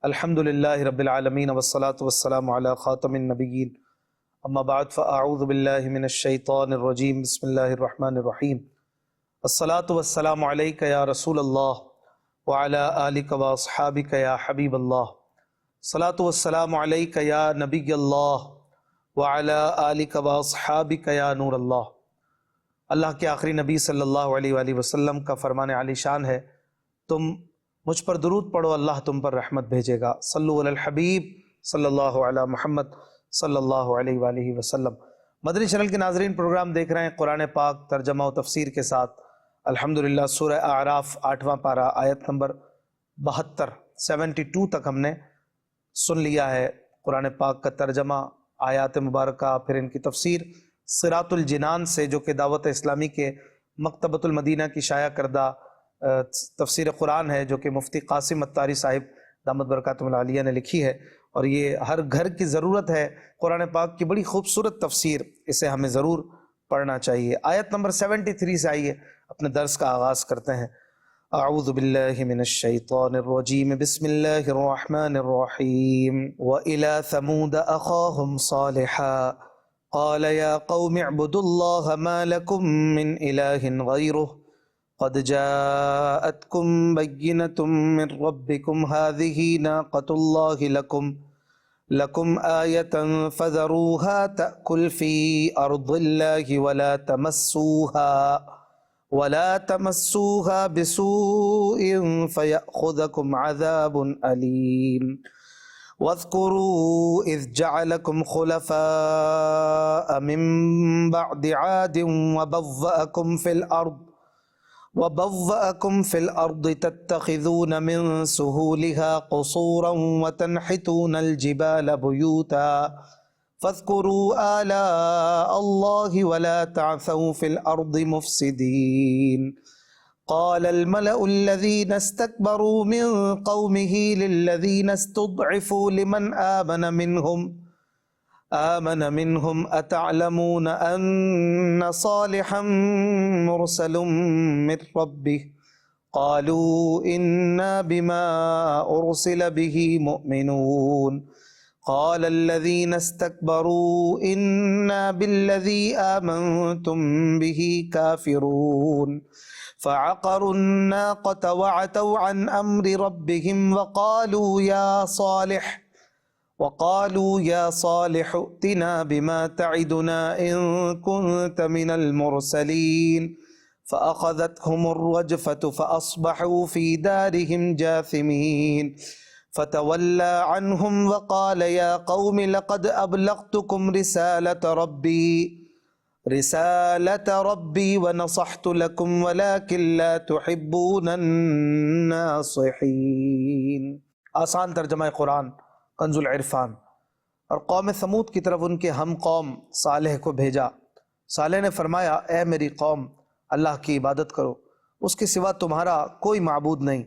الحمد للہ رب العالمین والصلاة والسلام علی خاتم النبیین اما بعد فاعوذ باللہ من الشیطان الرجیم بسم اللہ الرحمن الرحیم الصلاة والسلام علیک یا رسول اللہ وعلی آلک واصحابک یا حبیب اللہ الصلاة والسلام علیک یا نبی اللہ وعلی آلک واصحابک یا نور اللہ۔ اللہ کے آخری نبی صلی اللہ علیہ وآلہ وسلم کا فرمان عالی شان ہے، تم مجھ پر درود پڑھو اللہ تم پر رحمت بھیجے گا۔ صلو علی الحبیب صلی اللہ علی محمد صلی اللہ علیہ وآلہ وسلم۔ مدنی چینل کے ناظرین، پروگرام دیکھ رہے ہیں قرآن پاک ترجمہ و تفسیر کے ساتھ۔ الحمدللہ سورہ اعراف 8واں پارہ آیت نمبر 72 تک ہم نے سن لیا ہے۔ قرآن پاک کا ترجمہ، آیات مبارکہ، پھر ان کی تفسیر صراط الجنان سے، جو کہ دعوت اسلامی کے مکتبۃ المدینہ کی شائع کردہ تفسیر قرآن ہے، جو کہ مفتی قاسم عطاری صاحب دامت برکاتہم العالیہ نے لکھی ہے، اور یہ ہر گھر کی ضرورت ہے۔ قرآن پاک کی بڑی خوبصورت تفسیر، اسے ہمیں ضرور پڑھنا چاہیے۔ آیت نمبر 73 سے آئیے اپنے درس کا آغاز کرتے ہیں۔ اعوذ باللہ من الشیطان الرجیم، بسم اللہ الرحمن الرحیم۔ وَإِلَى ثَمُودَ أَخَاهُمْ صَالِحًا قَالَ يَا قَوْمِ اعْبُدُوا اللَّهَ مَا لَكُمْ مِنْ إِلَٰهٍ غَيْرُهُ قد جاءتكم بينة من ربكم هذه ناقة الله لكم آية فذروها تأكل في أرض الله ولا تمسوها بسوء فيأخذكم عذاب أليم واذكروا إذ جعلكم خلفاء من بعد عاد وبوأكم في الأرض تتخذون من سهولها قصورا وتنحتون الجبال بيوتا فاذكروا آلاء الله ولا تعثوا في الأرض مفسدين قال الملأ الذين استكبروا من قومه للذين استضعفوا لمن آمن منهم أتعلمون أن صالحا مرسل من ربه قالوا إنا بما أرسل به مؤمنون قال الذين استكبروا إنا بالذي آمنتم به كافرون فعقروا الناقة وعتوا عن أمر ربهم وقالوا يا صالح ائتنا بما تعدنا إن كنت من المرسلين فأخذتهم الرجفة فأصبحوا في دارهم جاثمين فتولى عنهم وقال يا قوم لقد أبلغتكم رسالة ربي ونصحت لكم ولكن لا تحبون الناصحين۔ آسان ترجمہ قرآن کنز العرفان۔ اور قوم ثمود کی طرف ان کے ہم قوم صالح کو بھیجا۔ صالح نے فرمایا، اے میری قوم، اللہ کی عبادت کرو، اس کے سوا تمہارا کوئی معبود نہیں۔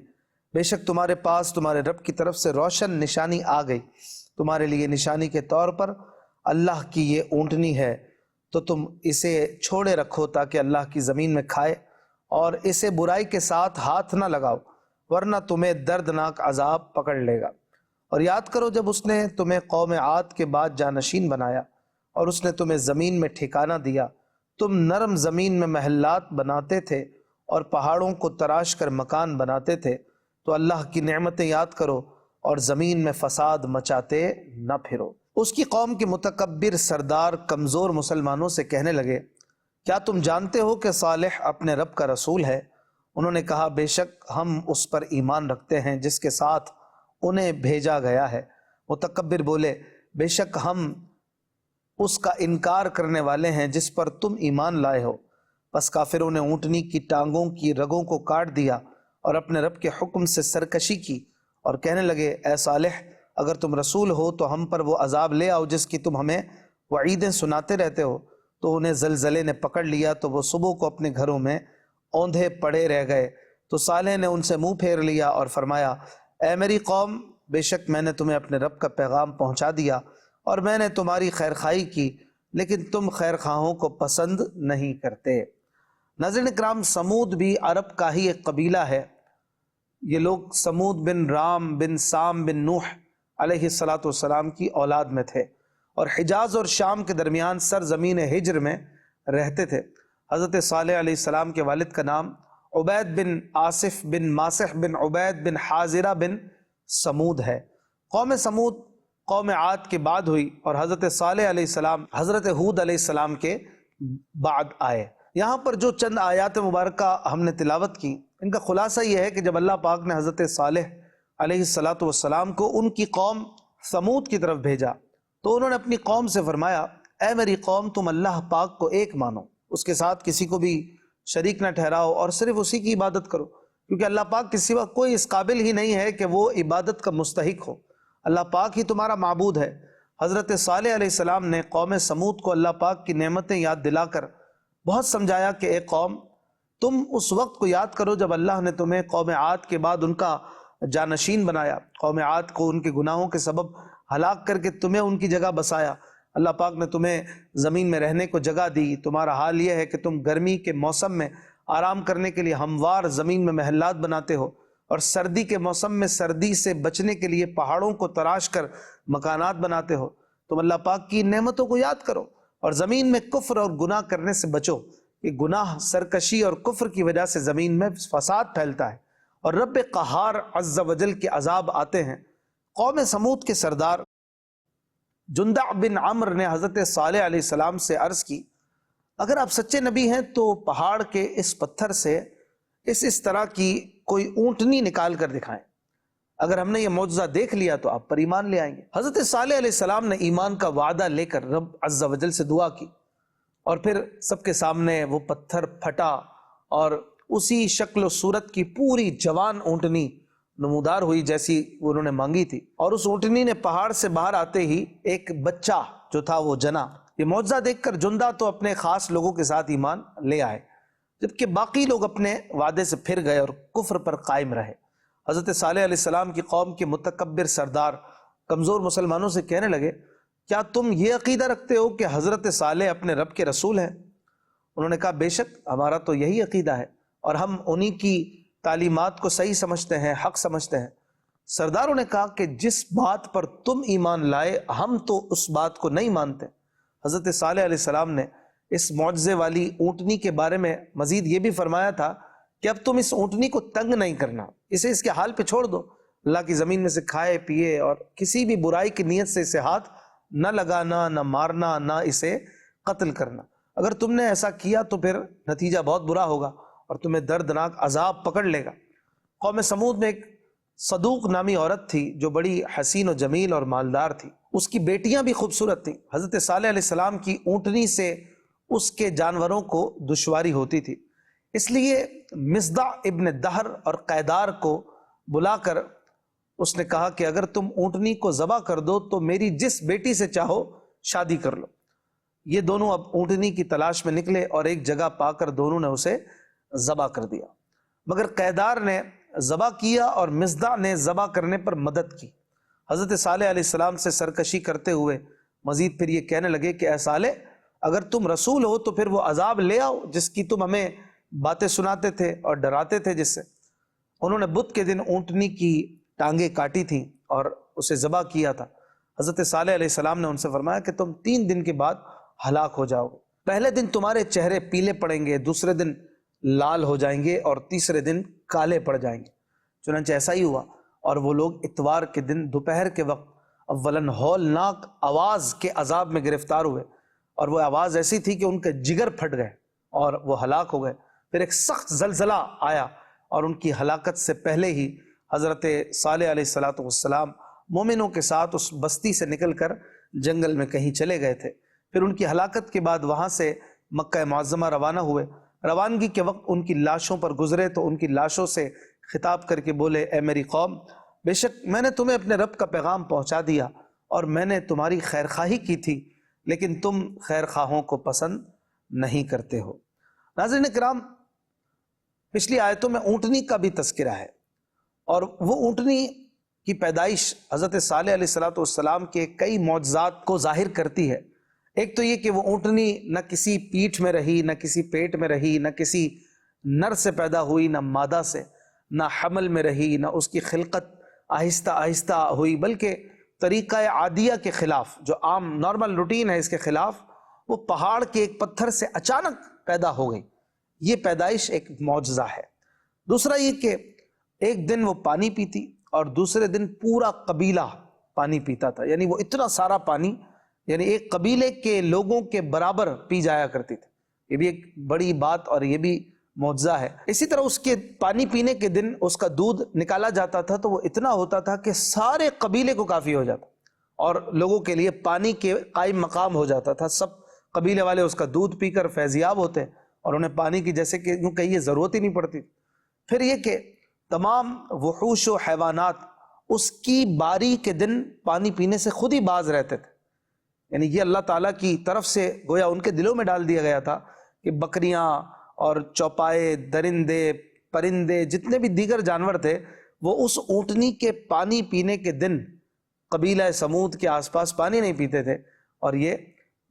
بے شک تمہارے پاس تمہارے رب کی طرف سے روشن نشانی آ گئی۔ تمہارے لیے نشانی کے طور پر اللہ کی یہ اونٹنی ہے، تو تم اسے چھوڑے رکھو تاکہ اللہ کی زمین میں کھائے، اور اسے برائی کے ساتھ ہاتھ نہ لگاؤ ورنہ تمہیں دردناک عذاب پکڑ لے گا۔ اور یاد کرو جب اس نے تمہیں قوم عاد کے بعد جانشین بنایا اور اس نے تمہیں زمین میں ٹھکانہ دیا، تم نرم زمین میں محلات بناتے تھے اور پہاڑوں کو تراش کر مکان بناتے تھے، تو اللہ کی نعمتیں یاد کرو اور زمین میں فساد مچاتے نہ پھرو۔ اس کی قوم کے متکبر سردار کمزور مسلمانوں سے کہنے لگے، کیا تم جانتے ہو کہ صالح اپنے رب کا رسول ہے؟ انہوں نے کہا، بے شک ہم اس پر ایمان رکھتے ہیں جس کے ساتھ انہیں بھیجا گیا ہے۔ متکبر بولے، بے شک ہم اس کا انکار کرنے والے ہیں جس پر تم ایمان لائے ہو۔ پس کافروں نے اونٹنی کی ٹانگوں کی رگوں کو کاٹ دیا اور اپنے رب کے حکم سے سرکشی کی، اور کہنے لگے، اے صالح، اگر تم رسول ہو تو ہم پر وہ عذاب لے آؤ جس کی تم ہمیں وعیدیں سناتے رہتے ہو۔ تو انہیں زلزلے نے پکڑ لیا تو وہ صبح کو اپنے گھروں میں اوندھے پڑے رہ گئے۔ تو صالح نے ان سے منہ پھیر لیا اور فرمایا، اے میری قوم، بے شک میں نے تمہیں اپنے رب کا پیغام پہنچا دیا اور میں نے تمہاری خیرخواہی کی، لیکن تم خیرخواہوں کو پسند نہیں کرتے۔ ناظرین اکرام، سمود بھی عرب کا ہی ایک قبیلہ ہے یہ لوگ سمود بن رام بن سام بن نوح علیہ الصلاۃ والسلام کی اولاد میں تھے اور حجاز اور شام کے درمیان سرزمین ہجر میں رہتے تھے۔ حضرت صالح علیہ السلام کے والد کا نام عبید بن آصف بن ماسح بن عبید بن حاضرہ بن سمود ہے۔ قوم سمود قوم عاد کے بعد ہوئی اور حضرت صالح علیہ السلام حضرت ہود علیہ السلام کے بعد آئے۔ یہاں پر جو چند آیات مبارکہ ہم نے تلاوت کی، ان کا خلاصہ یہ ہے کہ جب اللہ پاک نے حضرت صالح علیہ الصلاۃ والسلام کو ان کی قوم سمود کی طرف بھیجا تو انہوں نے اپنی قوم سے فرمایا، اے میری قوم، تم اللہ پاک کو ایک مانو، اس کے ساتھ کسی کو بھی شریک نہ ٹھہراؤ اور صرف اسی کی عبادت کرو، کیونکہ اللہ پاک کے سوا کوئی اس قابل ہی نہیں ہے کہ وہ عبادت کا مستحق ہو، اللہ پاک ہی تمہارا معبود ہے۔ حضرت صالح علیہ السلام نے قوم سمود کو اللہ پاک کی نعمتیں یاد دلا کر بہت سمجھایا کہ اے قوم، تم اس وقت کو یاد کرو جب اللہ نے تمہیں قوم عاد کے بعد ان کا جانشین بنایا، قوم عاد کو ان کے گناہوں کے سبب ہلاک کر کے تمہیں ان کی جگہ بسایا۔ اللہ پاک نے تمہیں زمین میں رہنے کو جگہ دی۔ تمہارا حال یہ ہے کہ تم گرمی کے موسم میں آرام کرنے کے لیے ہموار زمین میں محلات بناتے ہو اور سردی کے موسم میں سردی سے بچنے کے لیے پہاڑوں کو تراش کر مکانات بناتے ہو۔ تم اللہ پاک کی نعمتوں کو یاد کرو اور زمین میں کفر اور گناہ کرنے سے بچو، کہ گناہ، سرکشی اور کفر کی وجہ سے زمین میں فساد پھیلتا ہے اور رب قہار عز و جل کے عذاب آتے ہیں۔ قوم سمود کے سردار جندع بن عمر نے حضرت صالح علیہ السلام سے عرض کی، اگر آپ سچے نبی ہیں تو پہاڑ کے اس پتھر سے اس طرح کی کوئی اونٹنی نکال کر دکھائیں، اگر ہم نے یہ معجزہ دیکھ لیا تو آپ پر ایمان لے آئیں گے۔ حضرت صالح علیہ السلام نے ایمان کا وعدہ لے کر رب عز و جل سے دعا کی اور پھر سب کے سامنے وہ پتھر پھٹا اور اسی شکل و صورت کی پوری جوان اونٹنی نمودار ہوئی جیسی انہوں نے مانگی تھی، اور اس اونٹنی نے پہاڑ سے باہر آتے ہی ایک بچہ جو تھا وہ جنا۔ یہ معجزہ دیکھ کر جندہ تو اپنے خاص لوگوں کے ساتھ ایمان لے آئے، جبکہ باقی لوگ اپنے وعدے سے پھر گئے اور کفر پر قائم رہے۔ حضرت صالح علیہ السلام کی قوم کے متکبر سردار کمزور مسلمانوں سے کہنے لگے، کیا تم یہ عقیدہ رکھتے ہو کہ حضرت صالح اپنے رب کے رسول ہیں؟ انہوں نے کہا، بے شک ہمارا تو یہی عقیدہ ہے اور ہم انہی کی تعلیمات کو صحیح سمجھتے ہیں، حق سمجھتے ہیں۔ سرداروں نے کہا کہ جس بات پر تم ایمان لائے ہم تو اس بات کو نہیں مانتے۔ حضرت صالح علیہ السلام نے اس معجزے والی اونٹنی کے بارے میں مزید یہ بھی فرمایا تھا کہ اب تم اس اونٹنی کو تنگ نہیں کرنا، اسے اس کے حال پہ چھوڑ دو، اللہ کی زمین میں سے کھائے پیے اور کسی بھی برائی کی نیت سے اسے ہاتھ نہ لگانا، نہ مارنا، نہ اسے قتل کرنا۔ اگر تم نے ایسا کیا تو پھر نتیجہ بہت برا ہوگا اور تمہیں دردناک عذاب پکڑ لے گا۔ قوم سمود میں ایک صدوق نامی عورت تھی جو بڑی حسین و جمیل اور مالدار تھی، اس کی بیٹیاں بھی خوبصورت تھیں۔ حضرت صالح علیہ السلام کی اونٹنی سے اس کے جانوروں کو دشواری ہوتی تھی، اس لیے مصدع ابن دہر اور قیدار کو بلا کر اس نے کہا کہ اگر تم اونٹنی کو ذبح کر دو تو میری جس بیٹی سے چاہو شادی کر لو۔ یہ دونوں اب اونٹنی کی تلاش میں نکلے اور ایک جگہ پا کر دونوں نے اسے ذبح کر دیا، مگر قیدار نے ذبح کیا اور مصدع نے ذبح کرنے پر مدد کی۔ حضرت صالح علیہ السلام سے سرکشی کرتے ہوئے مزید پھر یہ کہنے لگے کہ اے صالح، اگر تم رسول ہو تو پھر وہ عذاب لے آؤ جس کی تم ہمیں باتیں سناتے تھے اور ڈراتے تھے جس سے۔ انہوں نے بدھ کے دن اونٹنی کی ٹانگیں کاٹی تھیں اور اسے ذبح کیا تھا۔ حضرت صالح علیہ السلام نے ان سے فرمایا کہ تم 3 دن کے بعد ہلاک ہو جاؤ گے، پہلے دن تمہارے چہرے پیلے پڑیں گے، دوسرے دن لال ہو جائیں گے اور تیسرے دن کالے پڑ جائیں گے۔ چنانچہ ایسا ہی ہوا اور وہ لوگ اتوار کے دن دوپہر کے وقت اولاً ہولناک آواز کے عذاب میں گرفتار ہوئے، اور وہ آواز ایسی تھی کہ ان کے جگر پھٹ گئے اور وہ ہلاک ہو گئے۔ پھر ایک سخت زلزلہ آیا اور ان کی ہلاکت سے پہلے ہی حضرت صالح علیہ السلام مومنوں کے ساتھ اس بستی سے نکل کر جنگل میں کہیں چلے گئے تھے۔ پھر ان کی ہلاکت کے بعد وہاں سے مکہ معظمہ روانہ ہوئے۔ روانگی کے وقت ان کی لاشوں پر گزرے تو ان کی لاشوں سے خطاب کر کے بولے، اے میری قوم، بے شک میں نے تمہیں اپنے رب کا پیغام پہنچا دیا اور میں نے تمہاری خیرخواہی کی تھی، لیکن تم خیرخواہوں کو پسند نہیں کرتے ہو۔ ناظرین کرام، پچھلی آیتوں میں اونٹنی کا بھی تذکرہ ہے، اور وہ اونٹنی کی پیدائش حضرت صالح علیہ السلام کے کئی معجزات کو ظاہر کرتی ہے۔ ایک تو یہ کہ وہ اونٹنی نہ کسی پیٹھ میں رہی، نہ کسی پیٹ میں رہی، نہ کسی نر سے پیدا ہوئی، نہ مادہ سے، نہ حمل میں رہی، نہ اس کی خلقت آہستہ آہستہ ہوئی، بلکہ طریقہ عادیہ کے خلاف، جو عام نارمل روٹین ہے اس کے خلاف، وہ پہاڑ کے ایک پتھر سے اچانک پیدا ہو گئی۔ یہ پیدائش ایک معجزہ ہے۔ دوسرا یہ کہ ایک دن وہ پانی پیتی اور دوسرے دن پورا قبیلہ پانی پیتا تھا، یعنی وہ اتنا سارا پانی، یعنی ایک قبیلے کے لوگوں کے برابر پی جایا کرتی تھی۔ یہ بھی ایک بڑی بات اور یہ بھی معجزہ ہے۔ اسی طرح اس کے پانی پینے کے دن اس کا دودھ نکالا جاتا تھا تو وہ اتنا ہوتا تھا کہ سارے قبیلے کو کافی ہو جاتا اور لوگوں کے لیے پانی کے قائم مقام ہو جاتا تھا۔ سب قبیلے والے اس کا دودھ پی کر فیضیاب ہوتے اور انہیں پانی کی جیسے کہ یوں کہیے ضرورت ہی نہیں پڑتی۔ پھر یہ کہ تمام وحوش و حیوانات اس کی باری کے دن پانی پینے سے خود ہی باز رہتے تھے، یعنی یہ اللہ تعالیٰ کی طرف سے گویا ان کے دلوں میں ڈال دیا گیا تھا کہ بکریاں اور چوپائے، درندے، پرندے، جتنے بھی دیگر جانور تھے، وہ اس اونٹنی کے پانی پینے کے دن قبیلہ سمود کے آس پاس پانی نہیں پیتے تھے، اور یہ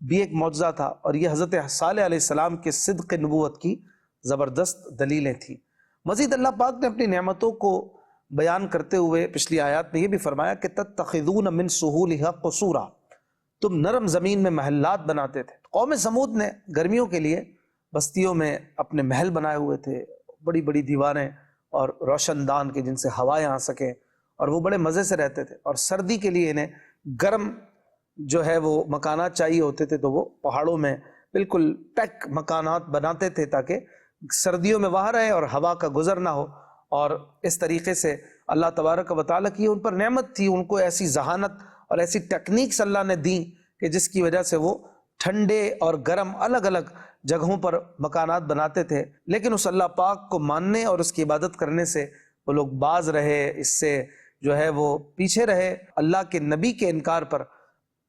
بھی ایک معجزہ تھا، اور یہ حضرت صالح علیہ السلام کے صدق نبوت کی زبردست دلیلیں تھیں۔ مزید اللہ پاک نے اپنی نعمتوں کو بیان کرتے ہوئے پچھلی آیات میں یہ بھی فرمایا کہ تتخذون من سہولها قصورا، تم نرم زمین میں محلات بناتے تھے۔ قوم سمود نے گرمیوں کے لیے بستیوں میں اپنے محل بنائے ہوئے تھے، بڑی بڑی دیواریں اور روشن دان کے جن سے ہوائیں آ سکیں، اور وہ بڑے مزے سے رہتے تھے۔ اور سردی کے لیے انہیں گرم جو ہے وہ مکانات چاہیے ہوتے تھے، تو وہ پہاڑوں میں بالکل پیک مکانات بناتے تھے تاکہ سردیوں میں وہاں رہے اور ہوا کا گزر نہ ہو۔ اور اس طریقے سے اللہ تبارک و تعالیٰ کی ان پر نعمت تھی، ان کو ایسی ذہانت اور ایسی ٹیکنیکس اللہ نے دیں کہ جس کی وجہ سے وہ ٹھنڈے اور گرم الگ الگ جگہوں پر مکانات بناتے تھے۔ لیکن اس اللہ پاک کو ماننے اور اس کی عبادت کرنے سے وہ لوگ باز رہے، اس سے جو ہے وہ پیچھے رہے۔ اللہ کے نبی کے انکار پر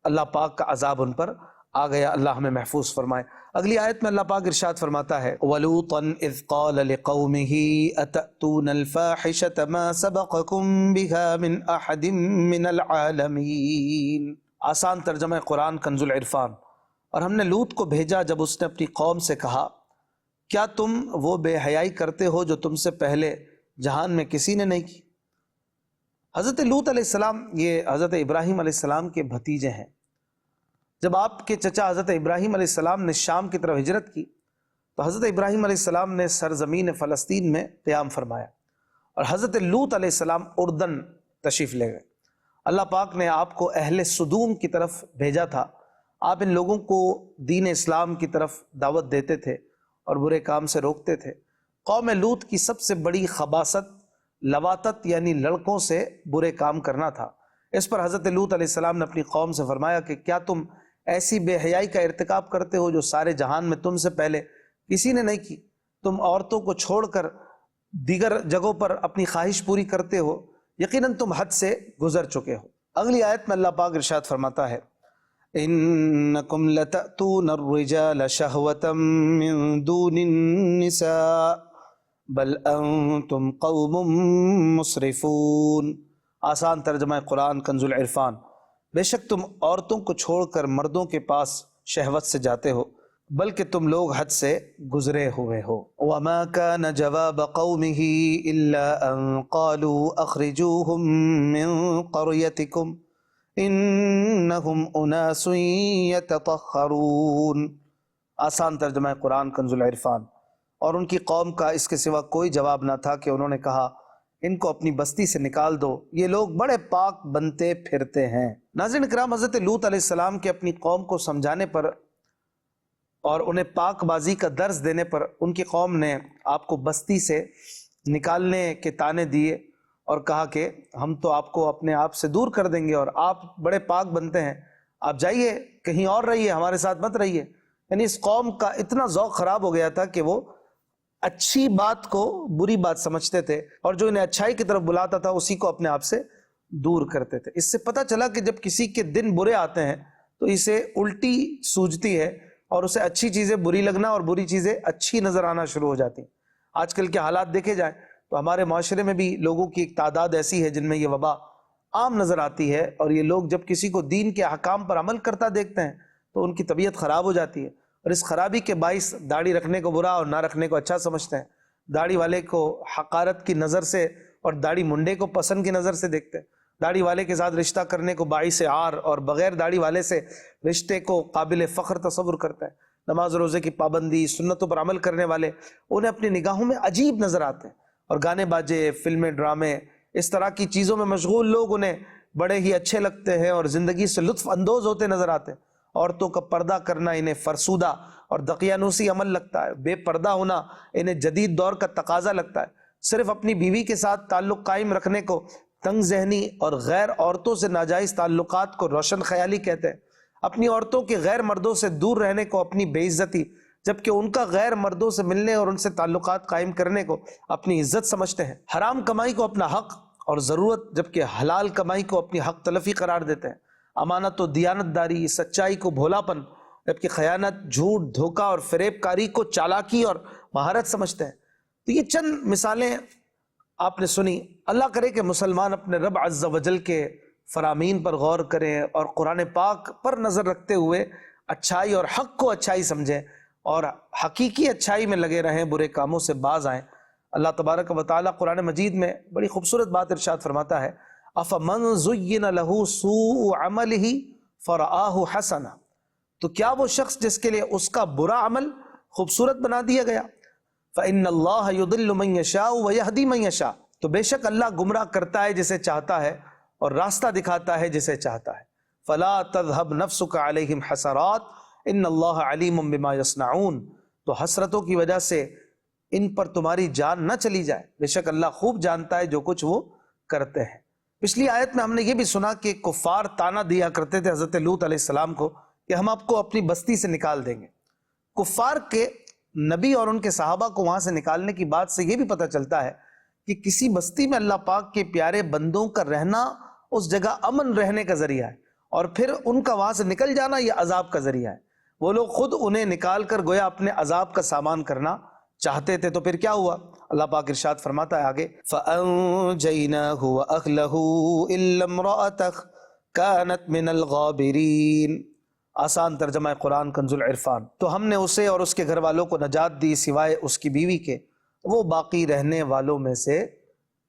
اللہ پاک کا عذاب ان پر آ گیا۔ اللہ ہمیں محفوظ فرمائے۔ اگلی آیت میں اللہ پاک ارشاد فرماتا ہے وَلُوطًا اِذْ قَالَ لِقَوْمِهِ أَتَأْتُونَ الْفَاحِشَةَ مَا سَبَقَكُم بِهَا مِنْ أَحَدٍ مِّنَ الْعَالَمِينَ۔ آسان ترجمہ قرآن کنز العرفان۔ اور ہم نے لوط کو بھیجا جب اس نے اپنی قوم سے کہا کیا تم وہ بے حیائی کرتے ہو جو تم سے پہلے جہان میں کسی نے نہیں کی۔ حضرت لوط علیہ السلام یہ حضرت ابراہیم علیہ السلام کے بھتیجے ہیں۔ جب آپ کے چچا حضرت ابراہیم علیہ السلام نے شام کی طرف ہجرت کی تو حضرت ابراہیم علیہ السلام نے سرزمین فلسطین میں قیام فرمایا، اور حضرت لوط علیہ السلام اردن تشریف لے گئے۔ اللہ پاک نے آپ کو اہل سدوم کی طرف بھیجا تھا۔ آپ ان لوگوں کو دین اسلام کی طرف دعوت دیتے تھے اور برے کام سے روکتے تھے۔ قوم لوط کی سب سے بڑی خباثت لواطت یعنی لڑکوں سے برے کام کرنا تھا۔ اس پر حضرت لوط علیہ السلام نے اپنی قوم سے فرمایا کہ کیا تم ایسی بے حیائی کا ارتکاب کرتے ہو جو سارے جہان میں تم سے پہلے کسی نے نہیں کی۔ تم عورتوں کو چھوڑ کر دیگر جگہوں پر اپنی خواہش پوری کرتے ہو، یقیناً تم حد سے گزر چکے ہو۔ اگلی آیت میں اللہ پاک ارشاد فرماتا ہے انکم لتأتون الرجال شہوة من دون النساء بل انتم قوم مسرفون۔ آسان ترجمہ قرآن کنز العرفان۔ بے شک تم عورتوں کو چھوڑ کر مردوں کے پاس شہوت سے جاتے ہو، بلکہ تم لوگ حد سے گزرے ہوئے ہو۔ وما كان جواب قومه الا ان قالوا اخرجوهم من قريتكم انہم اناس یتطہرون۔ آسان ترجمہ قرآن کنز العرفان۔ اور ان کی قوم کا اس کے سوا کوئی جواب نہ تھا کہ انہوں نے کہا ان کو اپنی بستی سے نکال دو، یہ لوگ بڑے پاک بنتے پھرتے ہیں۔ ناظرین کرام، حضرت لوط علیہ السلام کے اپنی قوم کو سمجھانے پر اور انہیں پاک بازی کا درس دینے پر ان کی قوم نے آپ کو بستی سے نکالنے کے طعنے دیے اور کہا کہ ہم تو آپ کو اپنے آپ سے دور کر دیں گے اور آپ بڑے پاک بنتے ہیں، آپ جائیے کہیں اور رہیے، ہمارے ساتھ مت رہیے۔ یعنی اس قوم کا اتنا ذوق خراب ہو گیا تھا کہ وہ اچھی بات کو بری بات سمجھتے تھے، اور جو انہیں اچھائی کی طرف بلاتا تھا اسی کو اپنے آپ سے دور کرتے تھے۔ اس سے پتہ چلا کہ جب کسی کے دن برے آتے ہیں تو اسے الٹی سوجتی ہے اور اسے اچھی چیزیں بری لگنا اور بری چیزیں اچھی نظر آنا شروع ہو جاتی ہیں۔ آج کل کے حالات دیکھے جائیں تو ہمارے معاشرے میں بھی لوگوں کی ایک تعداد ایسی ہے جن میں یہ وبا عام نظر آتی ہے، اور یہ لوگ جب کسی کو دین کے احکام پر عمل کرتا دیکھتے ہیں تو ان کی طبیعت خراب ہو جاتی ہے، اور اس خرابی کے باعث داڑھی رکھنے کو برا اور نہ رکھنے کو اچھا سمجھتے ہیں۔ داڑھی والے کو حقارت کی نظر سے اور داڑھی منڈے کو پسند کی نظر سے دیکھتے ہیں، داڑھی والے کے ساتھ رشتہ کرنے کو باعث عار اور بغیر داڑھی والے سے رشتے کو قابل فخر تصور کرتا ہے۔ نماز روزے کی پابندی، سنتوں پر عمل کرنے والے انہیں اپنی نگاہوں میں عجیب نظر آتے ہیں، اور گانے باجے، فلمیں، ڈرامے، اس طرح کی چیزوں میں مشغول لوگ انہیں بڑے ہی اچھے لگتے ہیں اور زندگی سے لطف اندوز ہوتے نظر آتے ہیں۔ عورتوں کا پردہ کرنا انہیں فرسودہ اور دقیانوسی عمل لگتا ہے، بے پردہ ہونا انہیں جدید دور کا تقاضا لگتا ہے۔ صرف اپنی بیوی کے ساتھ تعلق قائم رکھنے کو تنگ ذہنی اور غیر عورتوں سے ناجائز تعلقات کو روشن خیالی کہتے ہیں۔ اپنی عورتوں کے غیر مردوں سے دور رہنے کو اپنی بے عزتی، جبکہ ان کا غیر مردوں سے ملنے اور ان سے تعلقات قائم کرنے کو اپنی عزت سمجھتے ہیں۔ حرام کمائی کو اپنا حق اور ضرورت، جبکہ حلال کمائی کو اپنی حق تلفی قرار دیتے ہیں۔ امانت و دیانت داری، سچائی کو بھولاپن، جبکہ خیانت، جھوٹ، دھوکہ اور فریب کاری کو چالاکی اور مہارت سمجھتے ہیں۔ تو یہ چند مثالیں آپ نے سنی۔ اللہ کرے کہ مسلمان اپنے رب عز و جل کے فرامین پر غور کریں اور قرآن پاک پر نظر رکھتے ہوئے اچھائی اور حق کو اچھائی سمجھیں اور حقیقی اچھائی میں لگے رہیں، برے کاموں سے باز آئیں۔ اللہ تبارک و تعالیٰ قرآن مجید میں بڑی خوبصورت بات ارشاد فرماتا ہے، أَفَمَنْ زُيِّنَ لَهُ سُوءُ عَمَلِهِ فَرَآهُ حَسَنًا، تو کیا وہ شخص جس کے لیے اس کا برا عمل خوبصورت بنا دیا گیا؟ فَإِنَّ اللَّهَ يُضِلُّ مَن يَشَاءُ وَيَهْدِي مَن يَشَاءُ، تو بے شک اللہ گمراہ کرتا ہے جسے چاہتا ہے اور راستہ دکھاتا ہے جسے چاہتا ہے۔ فَلَا تَذْهَبْ نَفْسُكَ عَلَيْهِمْ حَسَرَاتٍ إِنَّ اللَّهَ عَلِيمٌ بِمَا يَصْنَعُونَ، تو حسرتوں کی وجہ سے ان پر تمہاری جان نہ چلی جائے، بے شک اللہ خوب جانتا ہے جو کچھ وہ کرتے ہیں۔ پچھلی آیت میں ہم نے یہ بھی سنا کہ کفار تانا دیا کرتے تھے حضرت لوط علیہ السلام کو کہ ہم آپ کو اپنی بستی سے نکال دیں گے۔ کفار کے نبی اور ان کے صحابہ کو وہاں سے نکالنے کی بات سے یہ بھی پتہ چلتا ہے کہ کسی بستی میں اللہ پاک کے پیارے بندوں کا رہنا اس جگہ امن رہنے کا ذریعہ ہے، اور پھر ان کا وہاں سے نکل جانا یہ عذاب کا ذریعہ ہے۔ وہ لوگ خود انہیں نکال کر گویا اپنے عذاب کا سامان کرنا چاہتے تھے، تو پھر کیا ہوا؟ اللہ پاک ارشاد فرماتا ہے آگے، فَأَنْجَيْنَاهُ وَأَهْلَهُ إِلَّا امْرَأَتَهُ كَانَتْ مِنَ الْغَابِرِينَ۔ آسان ترجمہ قرآن کنز العرفان۔ تو ہم نے اسے اور اس کے گھر والوں کو نجات دی سوائے اس کی بیوی کے، وہ باقی رہنے والوں میں سے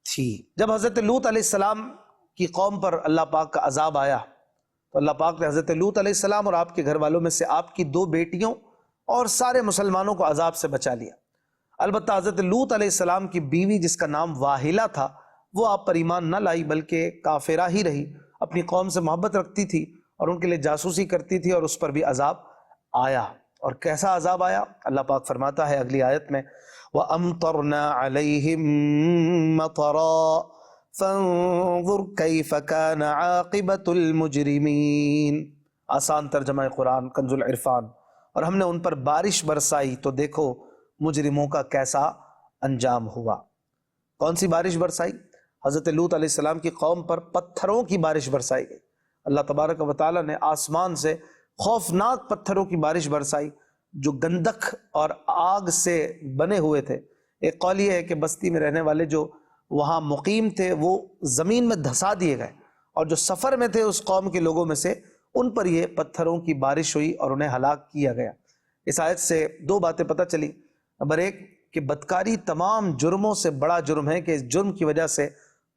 تھی۔ جب حضرت لوط علیہ السلام کی قوم پر اللہ پاک کا عذاب آیا تو اللہ پاک نے حضرت لوط علیہ السلام اور آپ کے گھر والوں میں سے آپ کی 2 بیٹیوں اور سارے مسلمانوں کو عذاب سے بچا لیا۔ البتہ حضرت لوط علیہ السلام کی بیوی جس کا نام واہلہ تھا وہ آپ پر ایمان نہ لائی بلکہ کافرہ ہی رہی، اپنی قوم سے محبت رکھتی تھی اور ان کے لیے جاسوسی کرتی تھی، اور اس پر بھی عذاب آیا۔ اور کیسا عذاب آیا؟ اللہ پاک فرماتا ہے اگلی آیت میں، وَأَمْطَرْنَا عَلَيْهِمْ مَطَرًا فَانظُرْ كَيْفَ كَانَ عَاقِبَةُ الْمُجْرِمِينَ۔ آسان ترجمہ قرآن کنز العرفان۔ اور ہم نے ان پر بارش برسائی تو دیکھو مجرموں کا کیسا انجام ہوا۔ کون سی بارش برسائی؟ حضرت لوط علیہ السلام کی قوم پر پتھروں کی بارش برسائی گئی۔ اللہ تبارک و تعالیٰ نے آسمان سے خوفناک پتھروں کی بارش برسائی جو گندک اور آگ سے بنے ہوئے تھے۔ ایک قول یہ ہے کہ بستی میں رہنے والے جو وہاں مقیم تھے وہ زمین میں دھسا دیے گئے، اور جو سفر میں تھے اس قوم کے لوگوں میں سے ان پر یہ پتھروں کی بارش ہوئی اور انہیں ہلاک کیا گیا۔ اس آیت سے 2 باتیں پتہ چلی۔ نمبر 1 کہ بدکاری تمام جرموں سے بڑا جرم ہے، کہ اس جرم کی وجہ سے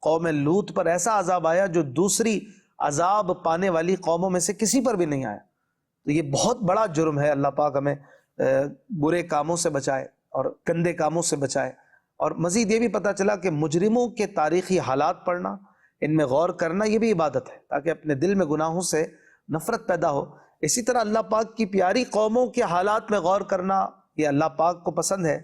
قوم لوط پر ایسا عذاب آیا جو دوسری عذاب پانے والی قوموں میں سے کسی پر بھی نہیں آیا۔ تو یہ بہت بڑا جرم ہے۔ اللہ پاک ہمیں برے کاموں سے بچائے اور گندے کاموں سے بچائے۔ اور مزید یہ بھی پتہ چلا کہ مجرموں کے تاریخی حالات پڑھنا، ان میں غور کرنا، یہ بھی عبادت ہے تاکہ اپنے دل میں گناہوں سے نفرت پیدا ہو۔ اسی طرح اللہ پاک کی پیاری قوموں کے حالات میں غور کرنا یہ اللہ پاک کو پسند ہے،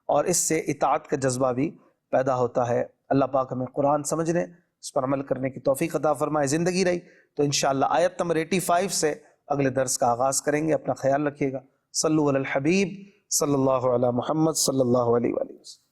اور اس سے اطاعت کا جذبہ بھی پیدا ہوتا ہے۔ اللہ پاک ہمیں قرآن سمجھنے، اس پر عمل کرنے کی توفیق عطا فرمائے۔ زندگی رہی تو انشاءاللہ آیت نمبر 85 سے اگلے درس کا آغاز کریں گے۔ اپنا خیال رکھیے گا۔ صلو علی الحبیب صلی اللہ علی محمد صلی اللہ علیہ وآلہ وسلم۔